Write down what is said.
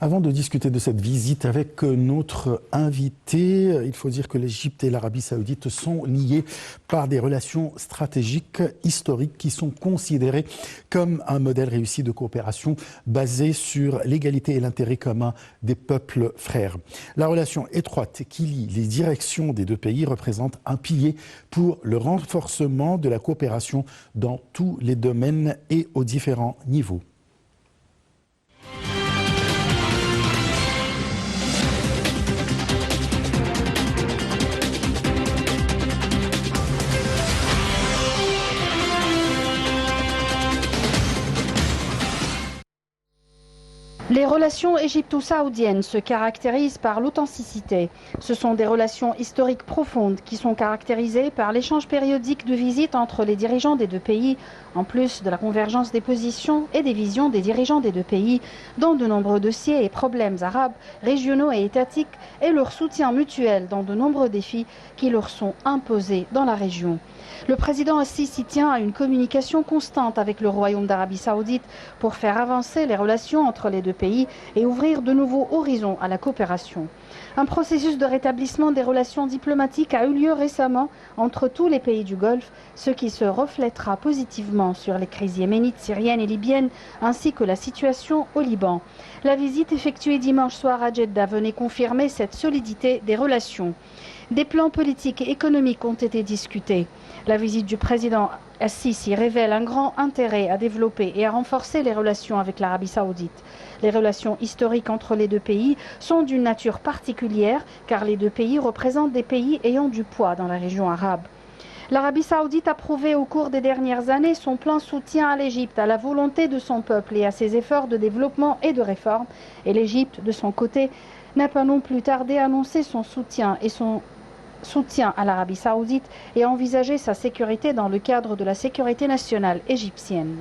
Avant de discuter de cette visite avec notre invité, il faut dire que l'Égypte et l'Arabie Saoudite sont liés par des relations stratégiques historiques qui sont considérées comme un modèle réussi de coopération basé sur l'égalité et l'intérêt commun des peuples frères. La relation étroite qui lie les directions des deux pays représente un pilier pour le renforcement de la coopération dans tous les domaines et aux différents niveaux. Les relations égypto-saoudiennes se caractérisent par l'authenticité. Ce sont des relations historiques profondes qui sont caractérisées par l'échange périodique de visites entre les dirigeants des deux pays, en plus de la convergence des positions et des visions des dirigeants des deux pays dans de nombreux dossiers et problèmes arabes, régionaux et étatiques, et leur soutien mutuel dans de nombreux défis qui leur sont imposés dans la région. Le président Al-Sisi tient à une communication constante avec le Royaume d'Arabie Saoudite pour faire avancer les relations entre les deux pays et ouvrir de nouveaux horizons à la coopération. Un processus de rétablissement des relations diplomatiques a eu lieu récemment entre tous les pays du Golfe, ce qui se reflètera positivement sur les crises yéménites, syriennes et libyennes, ainsi que la situation au Liban. La visite effectuée dimanche soir à Jeddah venait confirmer cette solidité des relations. Des plans politiques et économiques ont été discutés. La visite du président Al-Sisi révèle un grand intérêt à développer et à renforcer les relations avec l'Arabie Saoudite. Les relations historiques entre les deux pays sont d'une nature particulière car les deux pays représentent des pays ayant du poids dans la région arabe. L'Arabie Saoudite a prouvé au cours des dernières années son plein soutien à l'Égypte, à la volonté de son peuple et à ses efforts de développement et de réforme. Et l'Égypte, de son côté, n'a pas non plus tardé à annoncer son soutien à l'Arabie Saoudite et à envisager sa sécurité dans le cadre de la sécurité nationale égyptienne.